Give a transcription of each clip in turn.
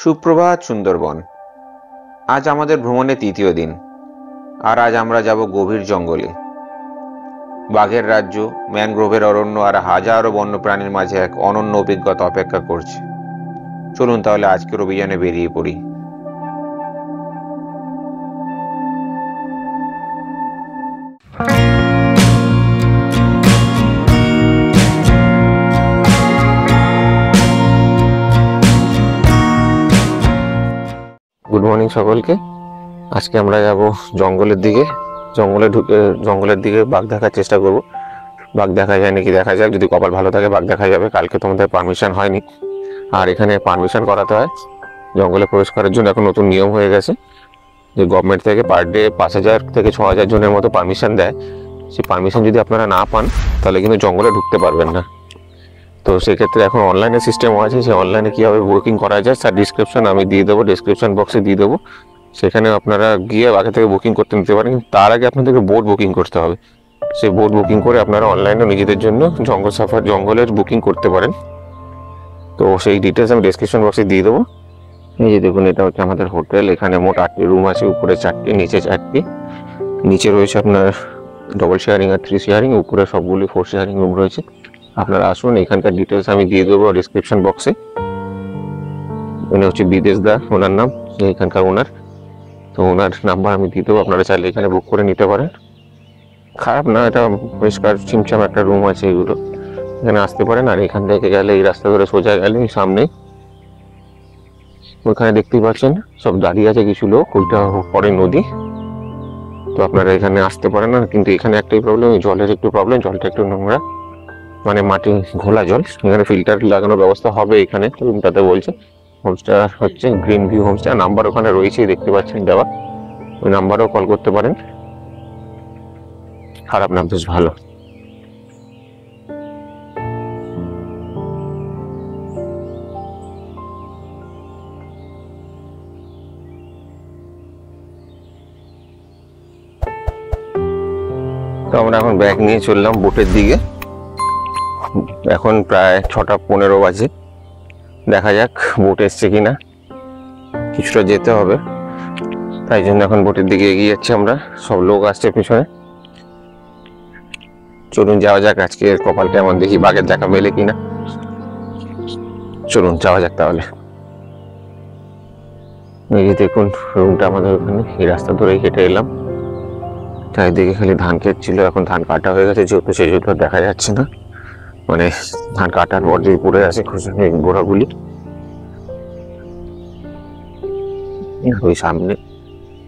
সুপ্রভাত সুন্দরবন। আজ আমাদের ভ্রমণের তৃতীয় দিন, আর আজ আমরা যাব গভীর জঙ্গলে। বাঘের রাজ্য, ম্যানগ্রোভের অরণ্য আর হাজারো বন্যপ্রাণীর মাঝে এক অনন্য অভিজ্ঞতা অপেক্ষা করছে। চলুন তাহলে আজকের অভিযানে বেরিয়ে পড়ি। গুড মর্নিং সকলকে। আজকে আমরা যাব জঙ্গলের দিকে। জঙ্গলের দিকে বাঘ দেখার চেষ্টা করব। বাঘ দেখা যায় নাকি দেখা যাক, যদি কপাল ভালো থাকে বাঘ দেখা যাবে। কালকে তোমাদের পারমিশন হয়নি, আর এখানে পারমিশন করাতে হয়। জঙ্গলে প্রবেশ করার জন্য এখন নতুন নিয়ম হয়ে গেছে যে গভর্নমেন্ট থেকে পার ডে 5,000 থেকে 6,000 জনের মতো পারমিশন দেয়। সেই পারমিশন যদি আপনারা না পান তাহলে কিন্তু জঙ্গলে ঢুকতে পারবেন না। তো সেক্ষেত্রে এখন অনলাইনে সিস্টেম আছে, সেই অনলাইনে কীভাবে বুকিং করা যায় তার ডিসক্রিপশন আমি দিয়ে দেবো, ডিসক্রিপশন বক্সে দিয়ে দেবো। সেখানে আপনারা গিয়ে আগে থেকে বুকিং করতে নিতে পারেন, কিন্তু তার আগে আপনাদেরকে বোট বুকিং করতে হবে। সেই বোট বুকিং করে আপনারা অনলাইনে নিজেদের জন্য জঙ্গলের বুকিং করতে পারেন। তো সেই ডিটেলস আমি ডিসক্রিপশন বক্সে দিয়ে দেবো। এই যে দেখুন, এটা হচ্ছে আমাদের হোটেল। এখানে মোট 8টি রুম আছে, উপরে 4টি, নিচে 4টি। নিচে রয়েছে আপনার ডবল শেয়ারিং আর 3 শেয়ারিং, উপরে সবগুলি 4 শেয়ারিং রুম রয়েছে। আপনারা আসুন, এখানকার ডিটেলস আমি দিয়ে দেবো ডিসক্রিপশন বক্সে। উনি হচ্ছে বিদেশ দা, ওনার নাম, এখানকার ওনার। তো ওনার নাম্বার আমি দিয়ে দেবো, আপনারা চাইলে এখানে বুক করে নিতে পারেন। খারাপ না, এটা পরিষ্কার চিমচাম একটা রুম আছে। এগুলো এখানে আসতে পারেন। আর এখান থেকে গেলে এই রাস্তা ধরে সোজা গেলে সামনে ওইখানে দেখতেই পাচ্ছেন সব দাঁড়িয়ে আছে কিছু লোক, ওইটা পরে নদী। তো আপনারা এখানে আসতে পারেন না, কিন্তু এখানে একটাই প্রবলেম, জলের একটু প্রবলেম। জলটা একটু নোংরা, মানে মাটি ঘোলা জল। এখানে ফিল্টার লাগানোর ব্যবস্থা হবে এখানে রুমটাতে বলছে। হোমস্টে হচ্ছে গ্রিন ভিউ হোমস্টে, নাম্বার ওখানে রয়েছে দেখতে পাচ্ছেন দেওয়া, ওই নাম্বারেও কল করতে পারেন। খারাপ না, বেশ ভালো। তো আমরা এখন ব্যাগ নিয়ে চললাম বোটের দিকে। এখন প্রায় 6:15 বাজে। দেখা যাক বোট এসছে কিনা, কিছুটা যেতে হবে, তাই জন্য এখন বোটের দিকে এগিয়ে যাচ্ছি আমরা। সব লোক আসছে পিছনে। চলুন যাওয়া যাক, আজকে কপাল কেমন দেখি, বাঘের দেখা মেলে কিনা। চলুন যাওয়া যাক তাহলে। এই যে দেখুন রুমটা আমাদের ওখানে, এই রাস্তা ধরেই হেঁটে এলাম। চারিদিকে খালি ধান ক্ষেত ছিল, এখন ধান কাটা হয়ে গেছে যেহেতু, সেই জন্য দেখা যাচ্ছে না। মানে ধান কাটার পর যে পড়ে আছে গোড়াগুলি। ওই সামনে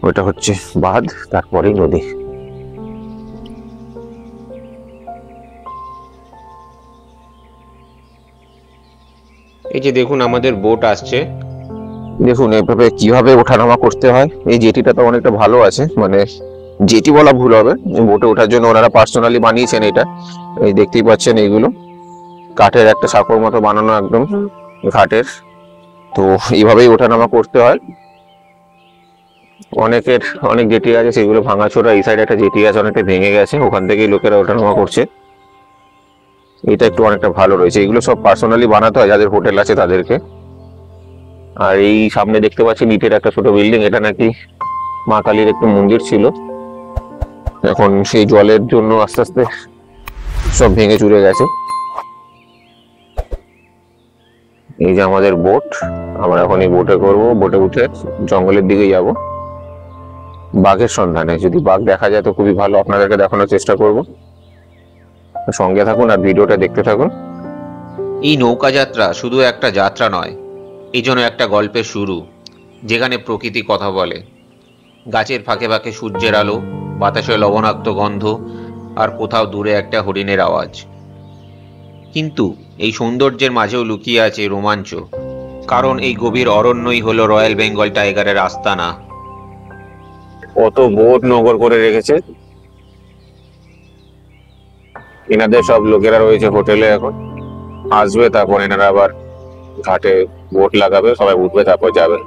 ওইটা হচ্ছে বাঁধ, তারপরেই নদী। এই যে দেখুন আমাদের বোট আসছে। দেখুন এভাবে কিভাবে ওঠানামা করতে হয়। এই জেটিটা তো অনেকটা ভালো আছে, মানে জেটি বলা ভুল হবে, বোটে ওঠার জন্য ওনারা পার্সোনালি বানিয়েছেন এটা। এই দেখতেই পাচ্ছেন এইগুলো কাঠের একটা সাঁকোর মতো বানানো একদম ঘাটের। তো এইভাবেই ওঠানামা করতে হয়। অনেক জেটি আছে, সেগুলো ভাঙাচোরা। এই সাইডে একটা জেটি আছে, অনেকটা ভেঙে গেছে, ওখান থেকেই লোকেরা ওঠানামা করছে। এটা একটু অনেকটা ভালো রয়েছে। এগুলো সব পার্সোনালি বানাতে হয় যাদের হোটেল আছে তাদেরকে। আর এই সামনে দেখতে পাচ্ছি ইটের একটা ছোট বিল্ডিং, এটা নাকি মা কালীর একটু মন্দির ছিল। এখন সেই জলের জন্য আস্তে আস্তে সব ভেঙে চুরে গেছে। এই যে আমাদের বোট, আমরা এখন এই বোটে করবো। বোটে উঠে জঙ্গলের দিকে যাব বাঘের সন্ধানে। যদি বাঘ দেখা যায় তো খুবই ভালো, আপনাদেরকে দেখানোর চেষ্টা করব। সঙ্গে থাকুন আর ভিডিওটা দেখতে থাকুন। এই নৌকা যাত্রা শুধু একটা যাত্রা নয়, এই জন্য একটা গল্পের শুরু, যেখানে প্রকৃতি কথা বলে। গাছের ফাঁকে ফাঁকে সূর্যের আলো, বাতাসে লবণাক্ত গন্ধ, আর কোথাও দূরে একটা হরিণের আওয়াজ। কিন্তু এই সৌন্দর্যের মাঝেও লুকিয়ে আছে রোমাঞ্চ, কারণ এই গভীর অরণ্যই হলো রয়্যাল বেঙ্গল টাইগারের আস্তানা। কত বোট নগর করে রেখেছে। এনাদের সব লোকেরা রয়েছে হোটেলে, এখন আসবে, তারপর এনারা আবার ঘাটে বোট লাগাবে, সবাই উঠবে, তারপর যাবে।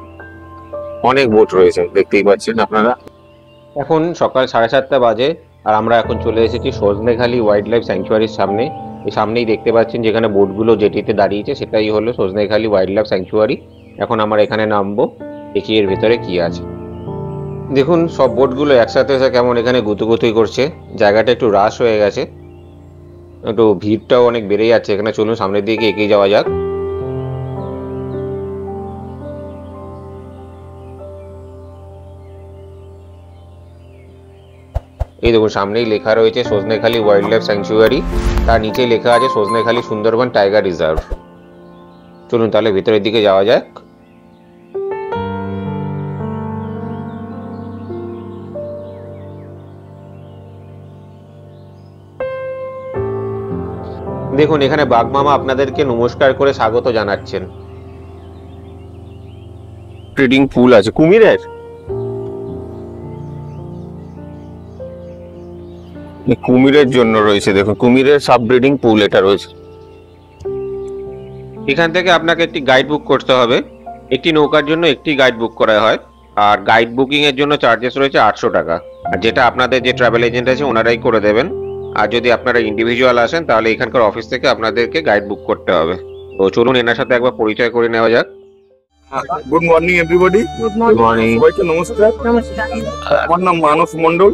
অনেক বোট রয়েছে দেখতেই পাচ্ছেন আপনারা। এখন সকাল 7:30 বাজে, আর আমরা এখন চলে এসেছি সজনেখালি ওয়াইল্ড লাইফ স্যাংচুয়ারির সামনে। এই সামনেই দেখতে পাচ্ছেন যেখানে বোটগুলো জেটিতে দাঁড়িয়েছে, সেটাই হলো সজনেখালি ওয়াইল্ড লাইফ স্যাংচুয়ারি। এখন আমরা এখানে নামবো, দেখি এর ভেতরে কি আছে। দেখুন সব বোটগুলো একসাথে এসে কেমন এখানে গুতুগুতুই করছে। জায়গাটা একটু রাশ হয়ে গেছে, একটু ভিড়টাও অনেক বেড়ে যাচ্ছে এখানে। চলুন সামনের দিকে এগিয়ে যাওয়া যাক। এই দেখুন সামনেই লেখা রয়েছে সজনেখালি ওয়াইল্ড লাইফ স্যাংচুয়ারি, তার নিচেই লেখা আছে সজনেখালি সুন্দরবন টাইগার রিজার্ভ। চলুন তাহলে ভেতরের দিকে যাওয়া যাক। দেখুন এখানে বাঘমামা আপনাদেরকে নমস্কার করে স্বাগত জানাচ্ছেন। ব্রিডিং পুল আছে কুমিরের। কুমিরের জন্য রয়েছে, দেখুন কুমিরের সাব ব্রিডিং পুল এটা রয়েছে। এখান থেকে আপনাকে একটি গাইড বুক করতে হবে। একটি নৌকার জন্য একটি গাইড বুক করা হয়, আর গাইড বুকিং এর জন্য চার্জেস রয়েছে 800 টাকা, আর যেটা আপনাদের যে ট্রাভেল এজেন্ট আছে ওনারাই করে দেবেন। আর যদি আপনারা ইন্ডিভিজুয়াল আসেন তাহলে এখানকার অফিস থেকে আপনাদেরকে গাইড বুক করতে হবে। তো চলুন এনার সাথে একবার পরিচয় করে নেওয়া যাক। Good morning everybody. Good morning. সবাইকে নমস্কার। আমার নাম Manas Mondal,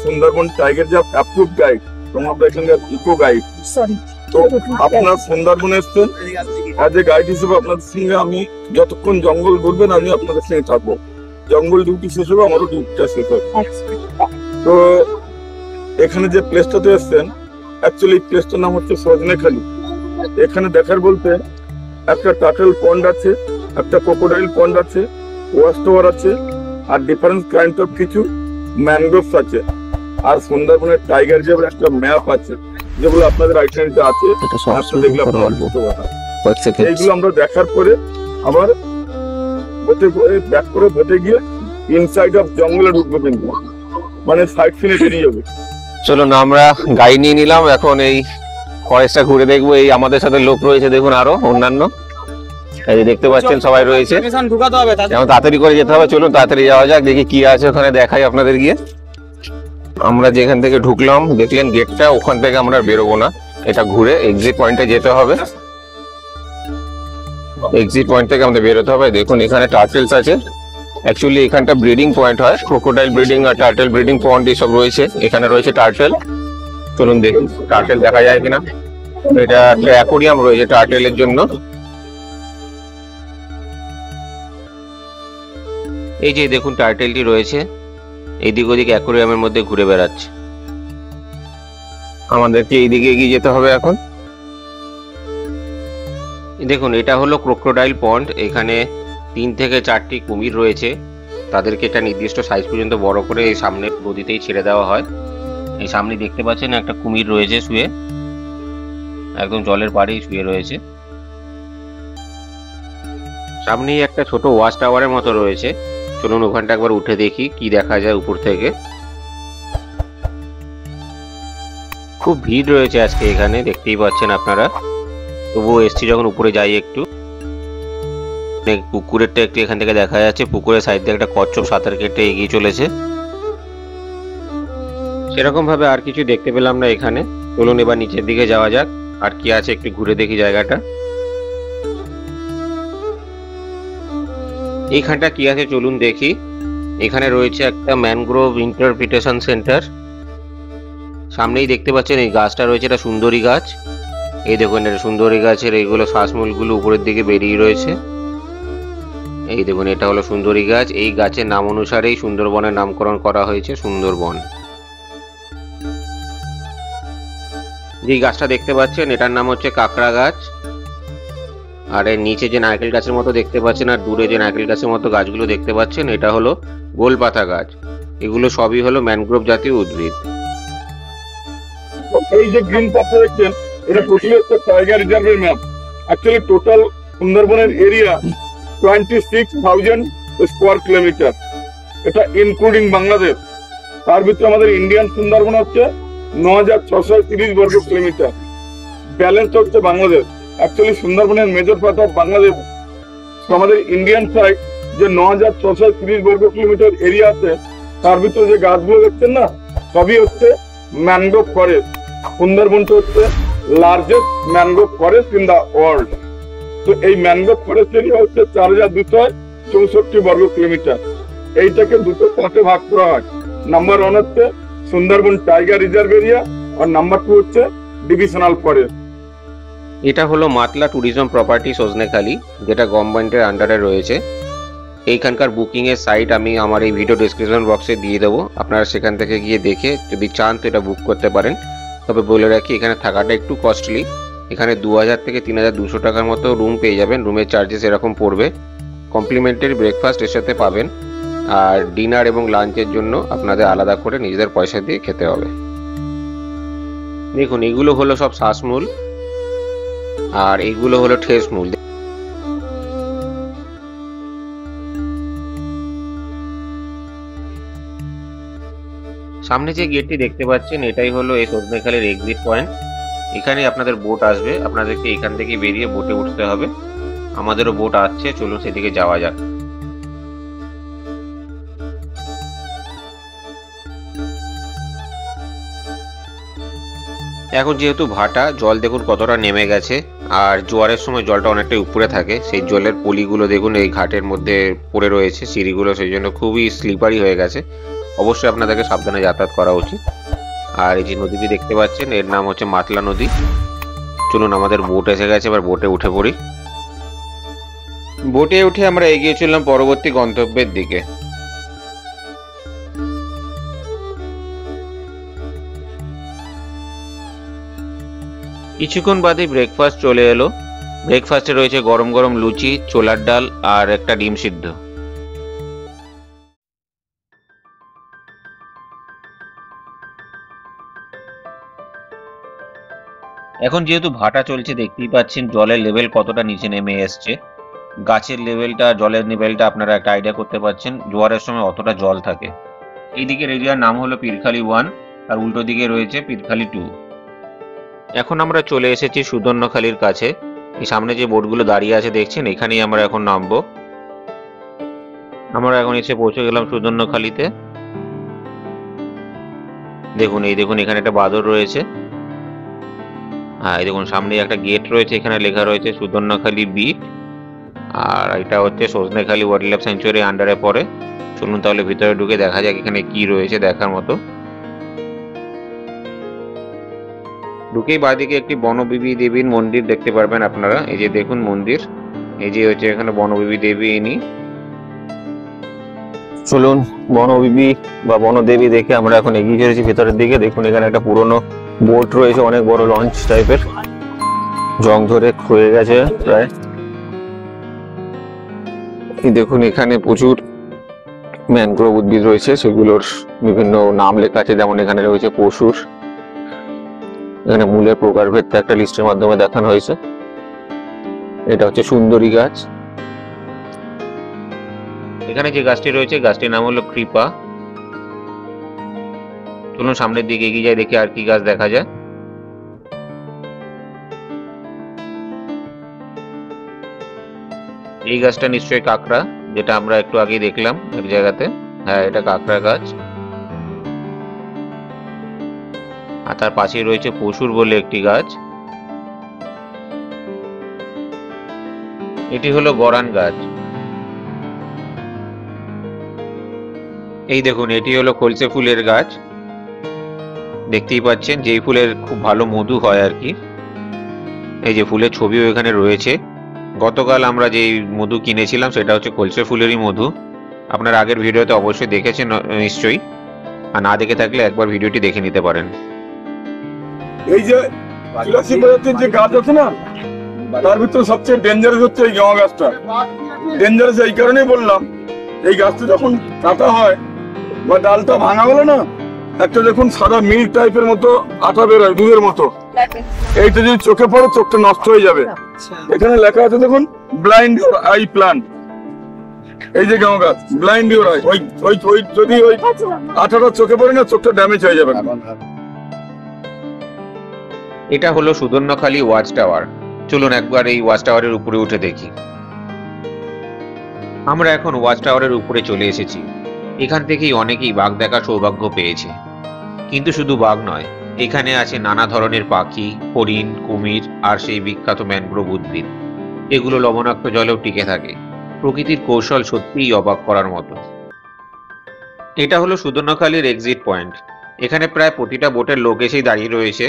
Sundarban tiger reserve approved guide, তোমাদের এখানকার ইকো গাইড। তো আপনার সুন্দরবনে এসছেন অ্যাজ এ গাইড হিসেবে আপনাদের সঙ্গে আমি যতক্ষণ জঙ্গল ঘুরবেন আমি আপনাদের সঙ্গে থাকবো। জঙ্গল ডিউটি শেষ হবে, আমারও ডিউটিটা শেষ হবে। তো এখানে যে প্লেসটাতে এসছেন অ্যাকচুয়ালি প্লেসটার নাম হচ্ছে সজনেখালি। এখানে দেখার বলতে একটা টার্টল পন্ড আছে, একটা ক্রোকোডাইল পন্ড আছে, ওয়াচ টাওয়ার আছে, আর ডিফারেন্ট কাইন্ড অফ কিছু ম্যানগ্রোভস আছে, আর সুন্দরবনের টাইগার রিজার্ভের একটা ম্যাপ আছে যেগুলো আপনাদের আইটেমটা আছে। এইগুলো আমরা দেখার পরে আবার বোটে করে ব্যাক করে বোটে গিয়ে ইনসাইড অফ জঙ্গলে ঢুকবো, কিন্তু মানে সাইড সিনে বেরিয়ে যাবে। চলুন আমরা গাড়ি নিয়ে নিলাম, এখন এই ফরেস্টটা ঘুরে দেখবো। এই আমাদের সাথে লোক রয়েছে দেখুন, আরো অন্যান্য এই যে দেখতে পাচ্ছেন সবাই রয়েছে। যেমন তাড়াতাড়ি করে যেতে হবে, চলুন তাড়াতাড়ি যাওয়া যাক, দেখি কি আছে ওখানে, দেখাই আপনাদের গিয়ে। আমরা যেখান থেকে ঢুকলাম দেখলেন গেটটা, ওখান থেকে আমরা বেরোবো না, এটা ঘুরে এক্সিট পয়েন্টে যেতে হবে। এক্সিট পয়েন্ট থেকে আমাদের বেরোতে হবে। দেখুন এখানে টার্টেলস আছে, অ্যাকচুয়ালি এখানটা ব্রিডিং পয়েন্ট হয়, ক্রোকোডাইল ব্রিডিং আর টার্টেল ব্রিডিং পয়েন্ট এইসব রয়েছে। এখানে রয়েছে টার্টেল, চলুন দেখুন টার্টেল দেখা যায় কিনা। এটা একটা অ্যাকোরিয়াম রয়েছে টার্টেলের জন্য। এই যে দেখুন টার্টেলটি রয়েছে, এইদিক ওদিক অ্যাকোরিয়ামের মধ্যে ঘুরে বেড়াচ্ছে। আমাদেরকে এইদিকে এগিয়ে যেতে হবে এখন। দেখুন এটা হলো ক্রোকোডাইল পন্ড। এখানে 3 থেকে 4টি কুমির রয়েছে, তাদেরকে একটা নির্দিষ্ট সাইজ পর্যন্ত বড় করে এই সামনে নদীতেই ছেড়ে দেওয়া হয়। এই সামনে দেখতে পাচ্ছেন একটা কুমির রয়েছে শুয়ে, একদম জলের পাড়েই শুয়ে রয়েছে। সামনেই একটা ছোট ওয়াচ টাওয়ারের মতো রয়েছে, চলুন ওখানটা একবার উঠে দেখি কি দেখা যায় উপর থেকে। খুব ভিড় রয়েছে আজকে এখানে, দেখতেই পাচ্ছেন আপনারা। তবুও এসছি যখন উপরে যাই একটু। পুকুরেরটা একটু এখান থেকে দেখা যাচ্ছে, পুকুরের সাইড দিয়ে একটা কচ্ছপ সাঁতার কেটে এগিয়ে চলেছে। সেরকম ভাবে আর কিছু দেখতে পেলাম না এখানে। চলুন এবার নিচের দিকে যাওয়া যাক, আর কি আছে একটু ঘুরে দেখি জায়গাটা। এইখানটা কি আছে চলুন দেখি। এখানে রয়েছে একটা ম্যানগ্রোভ ইন্টারপ্রিটেশন সেন্টার। সামনেই দেখতে পাচ্ছেন এই গাছটা রয়েছে, এটা সুন্দরী গাছ। এই দেখুন এটা সুন্দরী গাছের এইগুলো শ্বাসমূলগুলো উপরের দিকে বেরিয়ে রয়েছে। এই দেখুন এটা হলো সুন্দরী গাছ। এই গাছের নাম অনুসারেই সুন্দরবনের নামকরণ করা হয়েছে সুন্দরবন। যে গাছটা দেখতে পাচ্ছেন এটার নাম হচ্ছে কাঁকড়া গাছ। আর এর নিচে যে নারকেল গাছের মতো দেখতে পাচ্ছেন আর দূরে যে নারকেল গাছের মতো গাছগুলো দেখতে পাচ্ছেন এটা হলো গোলপাতা গাছ। এগুলো সবই হলো ম্যানগ্রোভ জাতীয় উদ্ভিদ। এই যে গ্রিন পাতা দেখছেন এটা টোটালি হচ্ছে টাইগার রিজার্ভের ম্যাপ। অ্যাকচুয়ালি টোটাল সুন্দরবনের এরিয়া 26,000 স্কোয়ার কিলোমিটার, এটা ইনক্লুডিং বাংলাদেশ। তার ভিতরে আমাদের ইন্ডিয়ান সুন্দরবন হচ্ছে 9,630 বর্গ কিলোমিটার, ব্যালেন্স হচ্ছে বাংলাদেশ। অ্যাকচুয়ালি সুন্দরবনের মেজর পার্ট অফ বাংলাদেশ। আমাদের ইন্ডিয়ান সাইড যে 9,630 বর্গ কিলোমিটার এরিয়া আছে, তার ভিতরে যে গাছগুলো দেখছেন না সবই হচ্ছে ম্যানগ্রোভ ফরেস্ট। সুন্দরবনটা হচ্ছে largest mangrove forest in the world. তো এই ম্যানগ্রোভ ফরেস্ট এরিয়া হচ্ছে 4264 বর্গ কিলোমিটার। এইটাকে দুটো পার্টে ভাগ করা হয়। নাম্বার 1 হচ্ছে সুন্দরবন টাইগার রিজার্ভ এরিয়া, আর নাম্বার 2 হচ্ছে ডিভিশনাল ফরেস্ট। এটা হলো মাতলা ট্যুরিজম প্রপার্টি সজনেখালি, যেটা গভর্নমেন্টের আন্ডারে রয়েছে। এইখানকার বুকিং এর সাইট আমি আমার এই ভিডিও ডেসক্রিপশন বক্সে দিয়ে দেবো, আপনারা সেখান থেকে গিয়ে দেখে যদি চান তো এটা বুক করতে পারেন। তবে বলে রাখি এখানে থাকাটা একটু কস্টলি, এখানে 2000 থেকে 3200 টাকার মতো রুম পেয়ে যাবেন, রুমের চার্জেস এরকম পড়বে। কমপ্লিমেন্টারি ব্রেকফাস্ট এর সাথে পাবেন, আর ডিনার এবং লাঞ্চের জন্য আপনাদের আলাদা করে নিজেদের পয়সা দিয়ে খেতে হবে। দেখুন এগুলো হলো সব শ্বাসমূল, আর এইগুলো হলো ঠেসমূল। সামনে যে গেটটি দেখতে পাচ্ছেন এটাই হলো এই সজনেখালির এক্সিট পয়েন্ট। এখানে আপনাদের বোট আসবে, আপনাদেরকে এখান থেকে বেরিয়ে বোটে উঠতে হবে। আমাদেরও বোট আসছে, চলুন সেদিকে যাওয়া যাক। এখন যেহেতু ভাটা, জল দেখুন কতটা নেমে গেছে, আর জোয়ারের সময় জলটা অনেকটাই উপরে থাকে। সেই জলের পলিগুলো দেখুন এই ঘাটের মধ্যে পড়ে রয়েছে, সিঁড়িগুলো সেই জন্য খুবই স্লিপারি হয়ে গেছে। অবশ্যই আপনাদেরকে সাবধানে যাতায়াত করা উচিত। আর এই যে নদীটি দেখতে পাচ্ছেন এর নাম হচ্ছে মাতলা নদী। চলুন আমাদের বোট এসে গেছে, এবার বোটে উঠে পড়ি। বোটে উঠে আমরা এগিয়ে চললাম পরবর্তী গন্তব্যের দিকে। কিছুক্ষণ বাদে ব্রেকফাস্ট চলে এলো। ব্রেকফাস্টে রয়েছে গরম গরম লুচি, ছোলার ডাল আর একটা ডিম সিদ্ধ। এখন যেহেতু ভাটা চলছে দেখতেই পাচ্ছেন জলের লেভেল কতটা নিচে নেমে এসছে। গাছের লেভেলটা, জলের লেভেলটা আপনারা একটা আইডিয়া করতে পারছেন, জোয়ারের সময় অতটা জল থাকে। এই দিকের এরিয়ার নাম হলো পীরখালি 1, আর উল্টো দিকে রয়েছে পীরখালি 2। এখন আমরা চলে এসেছি সুদর্ণখালির কাছে। এই সামনে যে বোটগুলো দাঁড়িয়ে আছে দেখছেন, এখানেই আমরা এখন নামবো। আমরা এখন এসে পৌঁছে গেলাম সুদর্ণখালিতে। দেখুন এখানে একটা বাঁদর রয়েছে। হ্যাঁ, এই দেখুন সামনে একটা গেট রয়েছে, এখানে লেখা রয়েছে সুদর্ণখালি বিচ, আর এটা হচ্ছে সজনেখালি ওয়াইল্ড লাইফ স্যাংচুয়ারি আন্ডারে পড়ে। চলুন তাহলে ভিতরে ঢুকে দেখা যাক এখানে কি রয়েছে দেখার মতো। ঢুকেই বাঁদিকে একটি বনবিবি দেবীর মন্দির দেখতে পারবেন আপনারা। এই যে দেখুন মন্দির, এই যে হচ্ছে এখানে বনবিবি দেবী ইনি। চলুন বনবিবি বা বনদেবী দেখে আমরা এখন এগিয়ে চলেছি ভেতরের দিকে। দেখুন এখানে একটা পুরনো বোট রয়েছে, অনেক বড় লঞ্চ টাইপের, জং ধরে ক্ষয়ে গেছে প্রায়। দেখুন এখানে প্রচুর ম্যানগ্রোভ উদ্ভিদ রয়েছে, সেগুলোর বিভিন্ন নাম লেখা আছে। যেমন এখানে রয়েছে পশুর, এখানে মূলের প্রকারভেদটা একটা লিস্টের মাধ্যমে দেখানো হয়েছে। এটা হচ্ছে সুন্দরী গাছ। এখানে যে গাছটি রয়েছে গাছটির নাম হলো কৃপা। চলুন সামনের দিকে এগিয়ে যাই, দেখি আর কি গাছ দেখা যায়। এই গাছটা নিশ্চয়ই কাঁকড়া, যেটা আমরা একটু আগে দেখলাম এক জায়গাতে। হ্যাঁ, এটা কাঁকড়া গাছ। আর তার পাশেই রয়েছে পশুর বলে একটি গাছ। এটি হলো গরান গাছ। এই দেখুন এটি হলো খলসে ফুলের গাছ। দেখতেই পাচ্ছেন যে ফুলের খুব ভালো মধু হয় আর কি। এই যে ফুলের ছবিও এখানে রয়েছে। গতকাল আমরা যে মধু কিনেছিলাম সেটা হচ্ছে খলসে ফুলেরই মধু। আপনারা আগের ভিডিওতে অবশ্যই দেখেছেন নিশ্চয়ই, আর না দেখে থাকলে একবার ভিডিওটি দেখে নিতে পারেন। এই যে তুলসী প্রজাতির যে গাছ আছে না, তার ভিতরে সবচেয়ে ডেঞ্জারাস হচ্ছে এই গাঁওয়া গাছটা। ডেঞ্জারাস এই কারণেই বললাম, এই গাছটা যখন কাটা হয় বা ডালটা ভাঙা হলো না, একটা দেখুন সাদা মিল্ক টাইপের মতো আঠা বেরোয়, দুধের মতো। এইটা যদি চোখে পড়ে চোখটা নষ্ট হয়ে যাবে। এখানে লেখা আছে দেখুন, ব্লাইন্ড ইউর আই প্লান্ট। এই যে গাঁওয়া গাছ, ব্লাইন্ড ইউর আই, ওই যদি ওই আঠাটা চোখে পড়ে না, চোখটা ড্যামেজ হয়ে যাবে। এটা হলো সুদর্ণখালি ওয়াচ টাওয়ার। চলুন একবার এই ওয়াচ টাওয়ারের উপরে উঠে দেখি। আমরা এখন ওয়াচ টাওয়ারের উপরে চলে এসেছি। এখান থেকেই অনেকেই বাঘ দেখার সৌভাগ্য পেয়েছে। কিন্তু শুধু বাঘ নয়, এখানে আছে নানা ধরনের পাখি, হরিণ, কুমির আর সেই বিখ্যাত ম্যানগ্রোভ উদ্ভিদ। এগুলো লবণাক্ত জলেও টিকে থাকে। প্রকৃতির কৌশল সত্যিই অবাক করার মতো। এটা হলো সুদর্ণখালির এক্সিট পয়েন্ট। এখানে প্রায় প্রতিটা বোটের লোক এসেই দাঁড়িয়ে রয়েছে,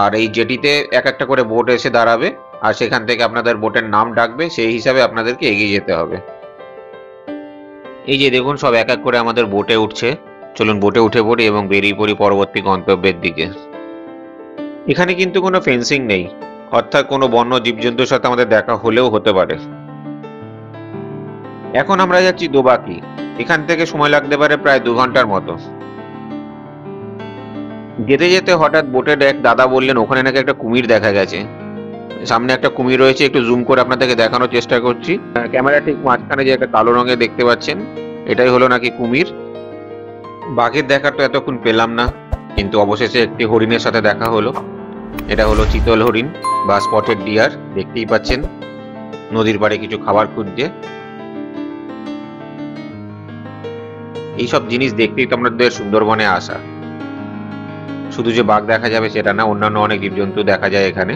আর এই জেটিতে এক একটা করে বোট এসে দাঁড়াবে, আর সেখান থেকে আপনাদের বোটের নাম ডাকবে, সেই হিসাবে আপনাদেরকে এগিয়ে যেতে হবে। এই যে দেখুন, সব এক এক করে আমাদের বোটে উঠছে। চলুন বোটে উঠে পড়ি এবং বেরিয়ে পড়ি পরবর্তী গন্তব্যের দিকে। এখানে কিন্তু কোনো ফেন্সিং নেই, অর্থাৎ কোনো বন্য জীবজন্তুর সাথে আমাদের দেখা হলেও হতে পারে। এখন আমরা যাচ্ছি দোবাকি। এখান থেকে সময় লাগতে পারে প্রায় 2 ঘন্টার মতো। যেতে যেতে হঠাৎ বোটের এক দাদা বললেন ওখানে নাকি একটা কুমির দেখা গেছে। সামনে একটা কুমির রয়েছে, একটু জুম করে আপনাদেরকে দেখানোর চেষ্টা করছি। ক্যামেরা ঠিক মাঝখানে যে একটা কালো রঙের দেখতে পাচ্ছেন, এটাই হলো নাকি কুমির। বাঘের দেখা তো এতক্ষণ পেলাম না, কিন্তু অবশেষে একটি হরিণের সাথে দেখা হলো। এটা হলো চিতল হরিণ বা স্পটেড ডিয়ার, দেখতেই পাচ্ছেন নদীর পাড়ে কিছু খাবার খুঁজছে। এইসব জিনিস দেখতেই তো আমাদের সুন্দরবনে আসা। শুধু যে বাঘ দেখা যাবে সেটা না, অন্যান্য অনেক জীবজন্তু দেখা যায় এখানে।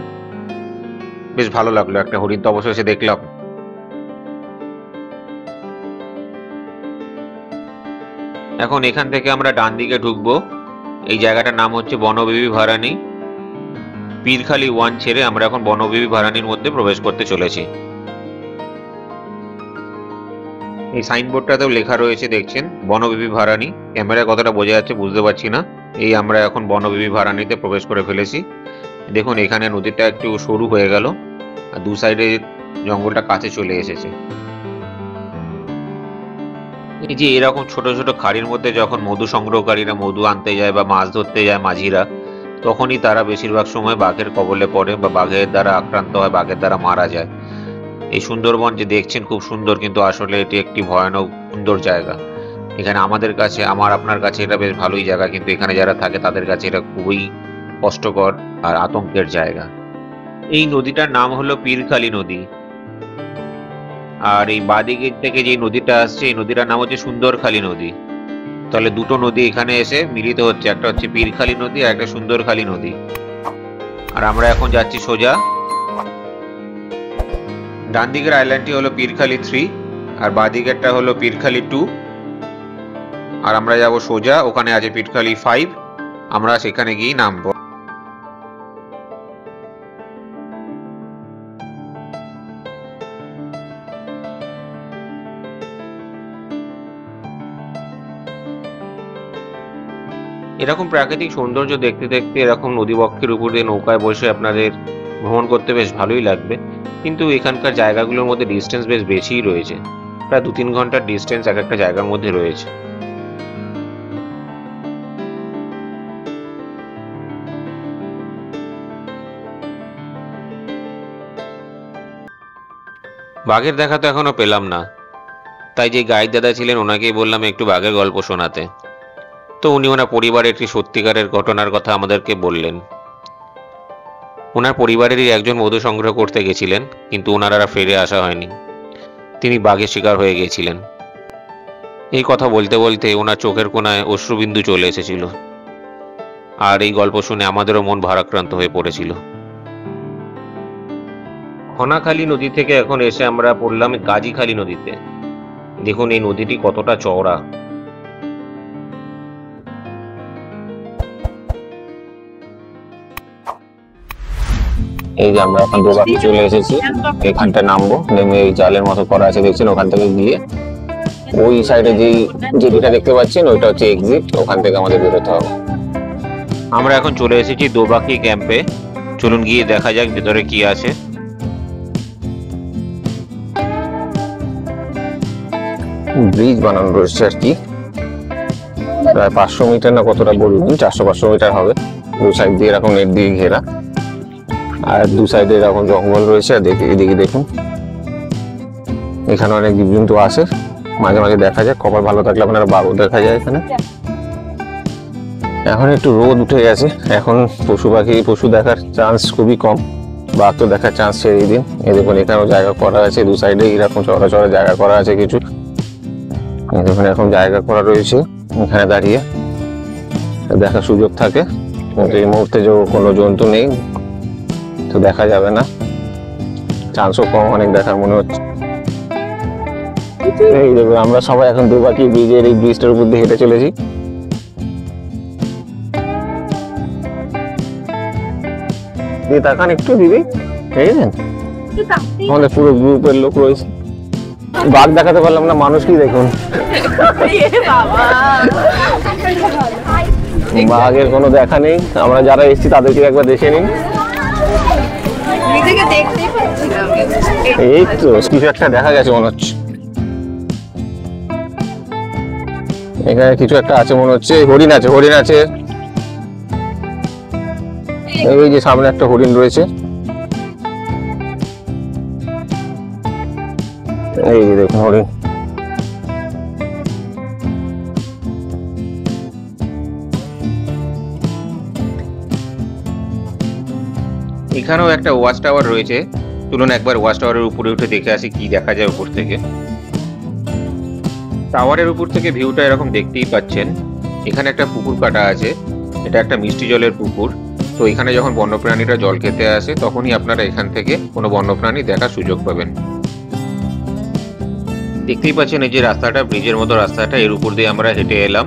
বেশ ভালো লাগলো, একটা হরিণ তো অবশেষে দেখলাম। এখন এখান থেকে আমরা ডান দিকে ঢুকবো। এই জায়গাটার নাম হচ্ছে বনবিবি ভারানী। পীরখালি 1 ছেড়ে আমরা এখন বনবিবি ভারানীর মধ্যে প্রবেশ করতে চলেছি। এই সাইনবোর্ডটাতেও লেখা রয়েছে, দেখছেন বনবিবি ভারানী। ক্যামেরায় কতটা বোঝা যাচ্ছে বুঝতে পারছি না। এই আমরা এখন বনবিবি ভারানীতে প্রবেশ করে ফেলেছি। দেখুন এখানে নদীটা একটু সরু হয়ে গেল, আর 2 সাইডে জঙ্গলটা কাছে চলে এসেছে। এই যে এরকম ছোট ছোট খাড়ির মধ্যে যখন মধু সংগ্রহকারীরা মধু আনতে যায় বা মাছ ধরতে যায় মাঝিরা, তখনই তারা বেশিরভাগ সময় বাঘের কবলে পড়ে বা বাঘের দ্বারা আক্রান্ত হয়, বাঘের দ্বারা মারা যায়। এই সুন্দরবন যে দেখছেন খুব সুন্দর, কিন্তু আসলে এটি একটি ভয়ানক সুন্দর জায়গা। এখানে আমাদের কাছে, আপনার কাছে এটা বেশ ভালোই জায়গা, কিন্তু এখানে যারা থাকে তাদের কাছে এটা খুবই কষ্টকর আর আতঙ্কের জায়গা। এই নদীটার নাম হলো পীরখালি নদী। আর এই বাদিকে থেকে যে নদীটা আসছে, এই নদীটার নাম হচ্ছে সুন্দরখালি নদী। তাহলে দুটো নদী এখানে এসে মিলিত হচ্ছে, একটা হচ্ছে পীরখালি নদী আর একটা সুন্দরখালি নদী। আর আমরা এখন যাচ্ছি সোজা। ডান দিকের আইল্যান্ডটি হলো পীরখালি 3 আর বাদিকেরটা হলো পীরখালি 2। আর আমরা যাব সোজা, ওখানে আছে পীরখালি 5, আমরা সেখানে গিয়ে নামবো। এরকম প্রাকৃতিক সৌন্দর্য দেখতে দেখতে এরকম নদীবক্ষের উপর দিয়ে নৌকায় বসে আপনাদের ভ্রমণ করতে বেশ ভালোই লাগবে। কিন্তু এখানকার জায়গাগুলোর মধ্যে ডিস্টেন্স বেশ বেশিই রয়েছে, প্রায় 2-3 ঘন্টার ডিস্টেন্স এক একটা জায়গার মধ্যে রয়েছে। বাঘের দেখা তো এখনো পেলাম না, তাই যে গাইড দাদা ছিলেন ওনাকেই বললাম একটু বাঘের গল্প শোনাতে। তো উনি ওনার পরিবারের একটি সত্যিকারের ঘটনার কথা আমাদেরকে বললেন। ওনার পরিবারেরই একজন মধু সংগ্রহ করতে গেছিলেন, কিন্তু ওনার আর ফিরে আসা হয়নি। তিনি বাঘের শিকার হয়ে গিয়েছিলেন। এই কথা বলতে বলতে ওনার চোখের কোণায় অশ্রুবিন্দু চলে এসেছিল। আর এই গল্প শুনে আমাদেরও মন ভারাক্রান্ত হয়ে পড়েছিল। খনাখালী নদী থেকে এখন এসে আমরা পড়লাম গাজীখালী নদীতে। দেখুন এই নদীটি কতটা চওড়া। এই যে আমরা এখন দোবাকি চলে এসেছি, এখানটা নামবো। নেমে এই জালের মতো করা আছে দেখছেন, ওখান থেকে গিয়ে ওই সাইডে যেই জেটিটা দেখতে পাচ্ছেন ওইটা হচ্ছে এক্সিট, ওখান থেকে আমাদের বেরোতে হবে। আমরা এখন চলে এসেছি দোবাকি ক্যাম্পে। চলুন গিয়ে দেখা যাক ভেতরে কি আছে। ব্রিজ বানানো রয়েছে আর কি, প্রায় 500 মিটার না কতটা বলবেন, 400-500 মিটার হবে। 2 সাইড দিয়ে এরকম নেট দিয়ে ঘেরা, আর 2 সাইডে এরকম জঙ্গল রয়েছে। আর এদিকে দেখুন, এখানে অনেক জীবজন্তু আসে, মাঝে মাঝে দেখা যায়। কপাল ভালো থাকলে আপনারা বাঘও দেখা যায় এখানে। এখন একটু রোদ উঠে গেছে, এখন পশু দেখার চান্স খুবই কম। বাঘ তো দেখার চান্স ছেড়ে দিন। এই দেখুন এখানেও জায়গা করা আছে, 2 সাইডে এরকম চড়া চড়া জায়গা করা আছে কিছু। দেখুন এখন জায়গা করা রয়েছে, এখানে দাঁড়িয়ে দেখার সুযোগ থাকে। কিন্তু এই মুহূর্তে যে কোনো জন্তু নেই, তো দেখা যাবে না। চান্সও কম অনেক দেখার মনে হচ্ছে। এই দেখো আমরা সবাই এখন দুবাকি ব্রিজের এই ব্রিজটার উপর দিয়ে হেঁটে চলেছি। দিয়ে তাকান একটু দিদি, দেখেছেন আমাদের পুরো গ্রুপের লোক রয়েছে। বাঘ দেখাতে পারলাম না, মানুষ কি দেখুন, বাঘের কোনো দেখা নেই। আমরা যারা এসেছি তাদেরকে একবার দেখে নিন। এই তো কিছু একটা দেখা গেছে মনে হচ্ছে, এখানে কিছু একটা আছে মনে হচ্ছে। হরিণ আছে, হরিণ আছে, এই যে সামনে একটা হরিণ রয়েছে। এই যে দেখুন হরিণ। এখানেও একটা ওয়াচ টাওয়ার রয়েছে, চলুন একবার ওয়াচ টাওয়ারের উপরে উঠে দেখে আসি কি দেখা যায় উপর থেকে। টাওয়ারের উপর থেকে ভিউটা এরকম দেখতেই পাচ্ছেন। এখানে একটা পুকুর কাটা আছে, এটা একটা মিষ্টি জলের পুকুর। তো এখানে যখন বন্যপ্রাণীরা জল খেতে আসে তখনই আপনারা এখান থেকে কোনো বন্যপ্রাণী দেখার সুযোগ পাবেন। দেখতেই পাচ্ছেন এই যে রাস্তাটা, ব্রিজের মতো রাস্তাটা, এর উপর দিয়ে আমরা হেঁটে এলাম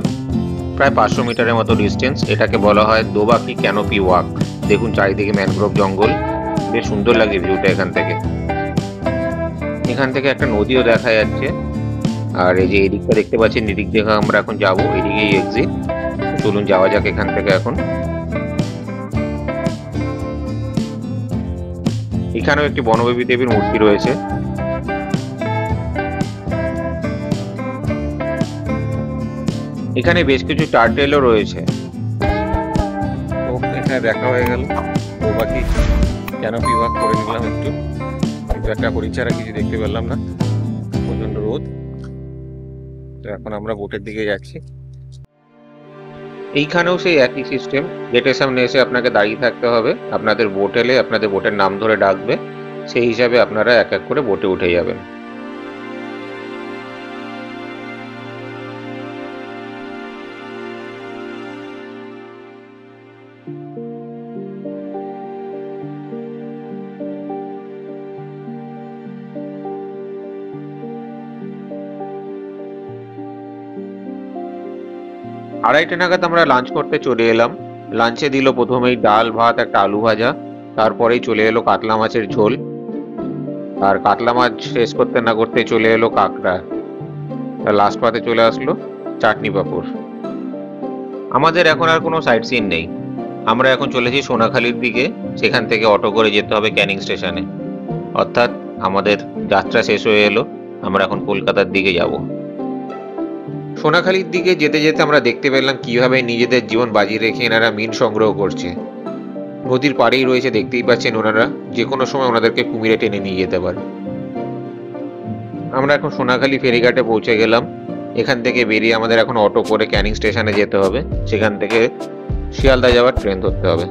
প্রায় 500 মিটারের মতো ডিস্টেন্স। এটাকে বলা হয় দোবাকি ক্যানোপি ওয়াক। দেখুন চারিদিকে ম্যানগ্রোভ জঙ্গল, বেশ সুন্দর লাগে ভিউটা এখান থেকে। এখান থেকে একটা নদীও দেখা যাচ্ছে। আর এই যে এদিকটা দেখতে পাচ্ছেন, এদিক থেকে আমরা এখন যাবো, এদিকেই এক্সিট। চলুন যাওয়া যাক এখান থেকে এখন। এখানেও একটি বনদেবী দেবীর মূর্তি রয়েছে। এখানে বেশ কিছু টার্টেলও রয়েছে। এখানে দেখা হয়ে গেল, দোবাকি ক্যানোপি ওয়াক করে নিলাম একটু, কিন্তু একটা হরিণ ছাড়া কিছু দেখতে পেলাম না, প্রচন্ড রোদ। তো এখন আমরা বোটের দিকে যাচ্ছি। এইখানেও সেই একই সিস্টেম, গেটের সামনে এসে আপনাকে দাঁড়িয়ে থাকতে হবে। আপনাদের বোট এলে আপনাদের বোটের নাম ধরে ডাকবে, সেই হিসাবে আপনারা এক এক করে বোটে উঠে যাবেন। আড়াইটে নাগাদ আমরা লাঞ্চ করতে চলে এলাম। লাঞ্চে দিল প্রথমেই ডাল ভাত, একটা আলু ভাজা, তারপরেই চলে এলো কাতলা মাছের ঝোল, আর কাতলা মাছ শেষ করতে না করতে চলে এলো কাঁকড়া, লাস্ট পাতে চলে আসলো চাটনি পাঁপড়। আমাদের এখন আর কোনো সাইট সিন নেই, আমরা এখন চলেছি সোনাখালির দিকে। সেখান থেকে অটো করে যেতে হবে ক্যানিং স্টেশনে। অর্থাৎ আমাদের যাত্রা শেষ হয়ে এলো, আমরা এখন কলকাতার দিকে যাব। সোনাখালির দিকে যেতে যেতে আমরা দেখতে পেলাম কিভাবে নিজেদের জীবন বাজি রেখে এনারা মিন সংগ্রহ করছে। নদীর পাড়েই রয়েছে, দেখতেই পাচ্ছেন ওনারা, যে কোনো সময় ওনাদেরকে কুমিরে টেনে নিয়ে যেতে পারে। আমরা এখন সোনাখালি ফেরিঘাটে পৌঁছে গেলাম। এখান থেকে বেরিয়ে আমাদের এখন অটো করে ক্যানিং স্টেশনে যেতে হবে, সেখান থেকে শিয়ালদা যাওয়ার ট্রেন ধরতে হবে।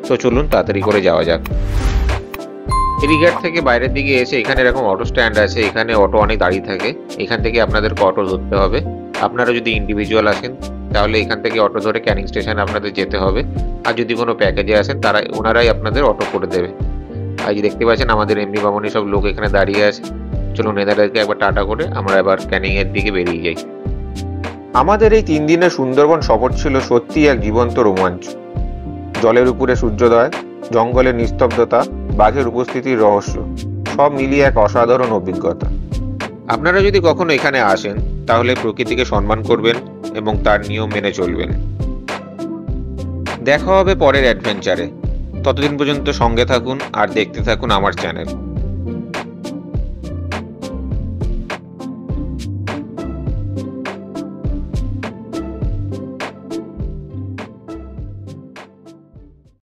তো চলুন তাড়াতাড়ি করে যাওয়া যাক। ফেরিঘাট থেকে বাইরের দিকে এসে এখানে এরকম অটো স্ট্যান্ড আছে, এখানে অটো অনেক দাঁড়িয়ে থাকে। এখান থেকে আপনাদেরকে অটো ধরতে হবে। আপনারা যদি ইন্ডিভিজুয়াল আসেন তাহলে এখান থেকে অটো ধরে ক্যানিং স্টেশনে আপনাদের যেতে হবে, আর যদি কোনো প্যাকেজে আসেন তারা ওনারাই আপনাদের অটো করে দেবে। আর যে দেখতে পাচ্ছেন আমাদের এমনি বামনি সব লোক এখানে দাঁড়িয়ে আছে। চলুন এনাদেরকে একবার টাটা করে আমরা এবার ক্যানিং এর দিকে বেরিয়ে যাই। আমাদের এই 3 দিনের সুন্দরবন সফর ছিল সত্যি এক জীবন্ত রোমাঞ্চ। জলের উপরে সূর্যোদয়, জঙ্গলের নিস্তব্ধতা, বাঘের উপস্থিতির রহস্য, সব মিলিয়ে এক অসাধারণ অভিজ্ঞতা। আপনারা যদি কখনো এখানে আসেন তাহলে প্রকৃতিকে সম্মান করবেন এবং তার নিয়ম মেনে চলবেন। দেখা হবে পরের অ্যাডভেঞ্চারে। ততদিন পর্যন্ত সঙ্গে থাকুন আর দেখতে থাকুন আমার চ্যানেল।